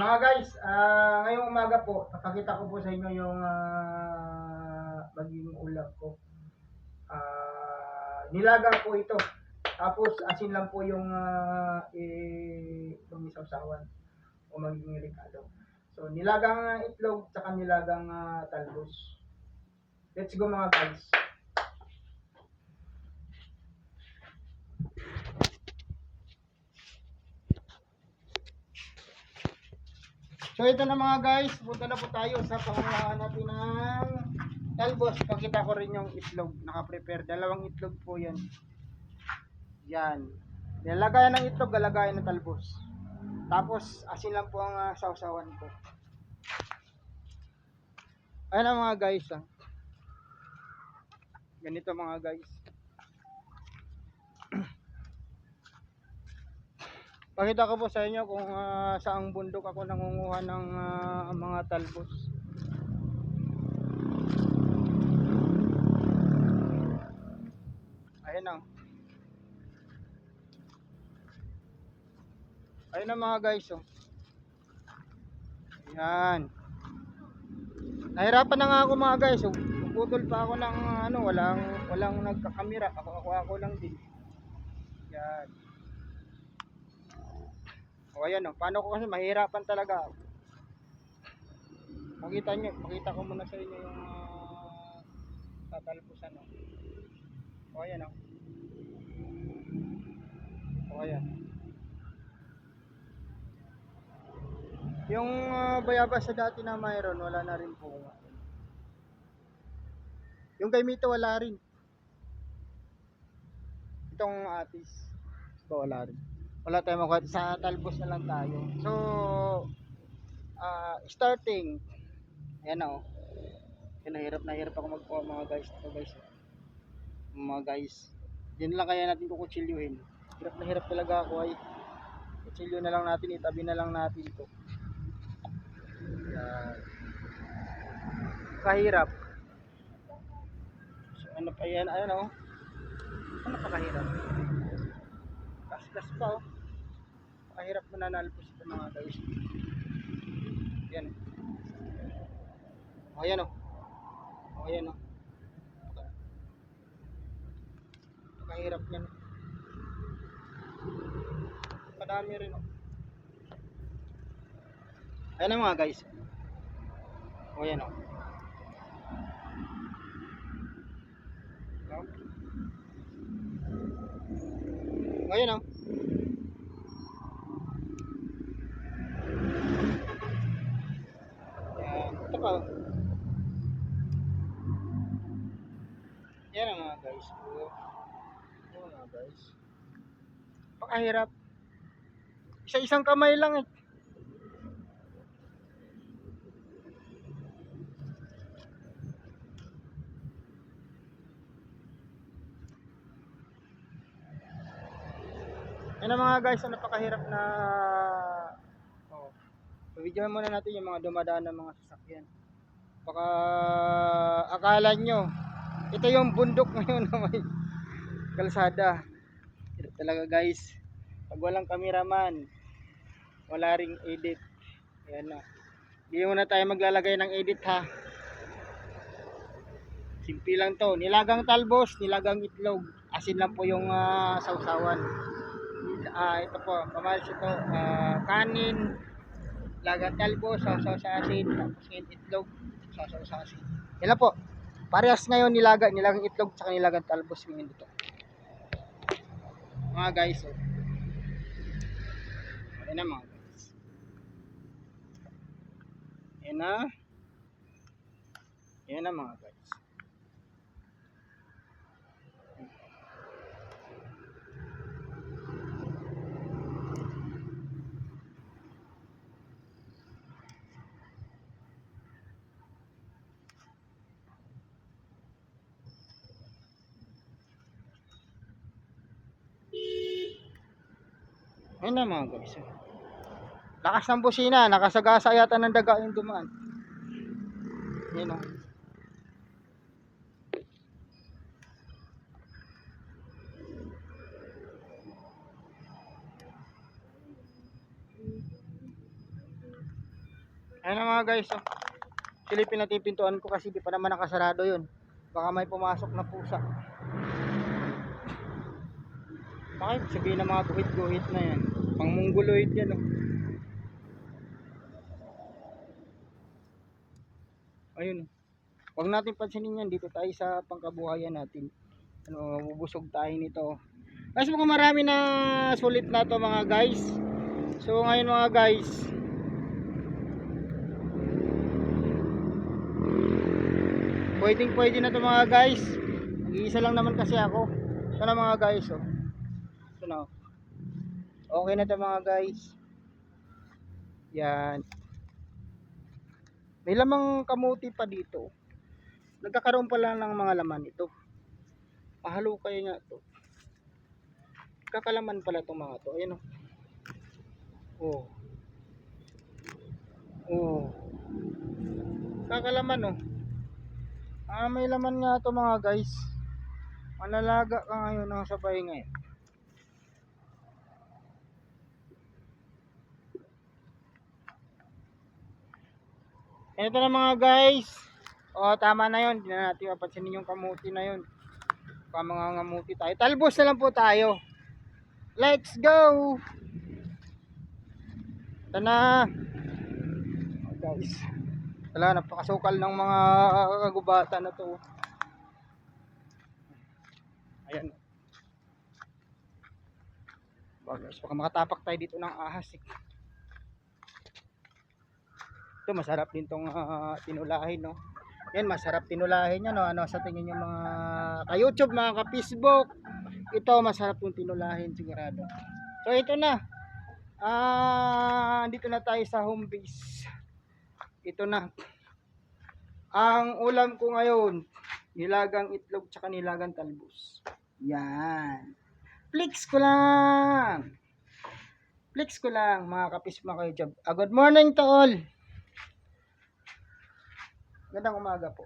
Mga guys, ngayong umaga po, papakita ko po sa inyo yung magiging ulam ko. Nilaga po ito. Tapos asin lang po yung itong isawsawan o magiging rekado. So nilagang itlog tsaka nilagang talbos. Let's go mga guys. So ito na mga guys, punta na po tayo sa pangunahan natin ng talbos. Pakita ko rin yung itlog, naka-prepare. Dalawang itlog po yan. Yan. Nilagayan ng itlog, lalagayan ng talbos. Tapos asin lang po ang sausawan ko. Ayan na mga guys. Ganito mga guys. Pakita ko po sa inyo kung saang bundok ako nangunguha ng mga talbos. Ayan na. Ayan na mga guys. Ayan. Nahirapan na nga ako mga guys. Puputol pa ako ng walang nagkakamera. Ako lang din. Yan. O ayan o. Paano ko kasi mahirapan talaga. Makita ko muna sa inyo yung tatalbusan o. O ayan o. O ayan. Yung bayabas sa dati na mayroon, wala na rin po. Yung kay Mito wala rin. Itong atis. Ito wala rin. Wala tayong makuha. Sa talbos na lang tayo. So, starting. Ayan na o. Nahirap ako magkuha mga guys. Ito guys. Mga guys. Diyan lang kaya natin kukutsilyuhin. Hirap talaga ako ay. Kutsilyo na lang natin. Itabi na lang natin ito. Yan. Kahirap. So, ano pa yan? Ayan o. Ano pa kahirap? Kaskas pa o. Kahirap mananalpos ito mga guys. Yan o. Ayan o. Ayan o. Kahirap yan. Madami rin o. Ayan o mga guys. O yan o. Ayan o. Ayan. Ito pa o. Yan ang mga guys. Yan mga guys. Pakahirap. Isa-isang kamay lang eh. Yan ang mga guys, napakahirap na videohan muna natin yung mga dumadaan ng mga sasakyan. Baka akala nyo ito yung bundok ngayon na may kalsada. Hirap talaga guys. Pag walang cameraman, wala ring edit. Ayan na. Hindi muna tayo maglalagay ng edit ha. Simple lang to. Nilagang talbos, nilagang itlog. Asin lang po yung sausawan. Ito po, pamalis ito. Kanin, nilagang talbos, sausaw sa asin. Tapos ngayon itlog, sausaw sa asin. Yan lang po. Parehas ngayon nilagang itlog at nilagang talbos ngayon dito. Mga guys. Ayan na mga guys. Ayan na. Ayan na mga guys. Ayan na mga guys. Lakas ng busina. Nakasagasa yata ng daga yung dumaan. Ayan o. Ayan na mga guys, oh. Silipin natin yung pintuan ko kasi di pa naman nakasarado yun. Baka may pumasok na pusa. Bakit? Sabihin ng mga guhit-guhit na yan. Pang mongoloid yan, oh. Ayun. Huwag natin pansinin yan. Dito tayo sa pangkabuhayan natin. Bubusog tayo nito. Guys, mukhang marami na sulit na to mga guys. So ngayon mga guys, pwede na to mga guys. Mag-iisa lang naman kasi ako. Ito na mga guys, oh. Ito na. Okay na to mga guys. Yan. May lamang kamuti pa dito. Nagkakaroon pa lang ng mga laman ito. Pahalo kayo nga to. Kakalaman pala itong mga to. Ayan, oh. Oh. Kakalaman, oh. May laman nga to mga guys. Malalaga ka ngayon ng sabay ngayon. Ito na mga guys. Tama na yun. Hindi na natin mapansinin yung kamuti na yun. Pamangangamuti tayo. Talbos na lang po tayo. Let's go! Ito na. Guys. Wala, napakasukal ng mga kagubatan na to. Ayan. Guys, baka makatapak tayo dito ng ahas eh. Ito masarap din tong tinulahin, no. Yan, masarap tinulahin yan, no. Ano sa tingin niyo mga ka-YouTube, mga ka-Facebook? Ito masarap tong tinulahin sigurado. So ito na. Dito na tayo sa home base. Ito na. Ang ulam ko ngayon, nilagang itlog tsaka nilagang talbos. Yan. Flex ko lang. Flex ko lang mga kapis mga ka-YouTube. Good morning to all. Gandang umaga po.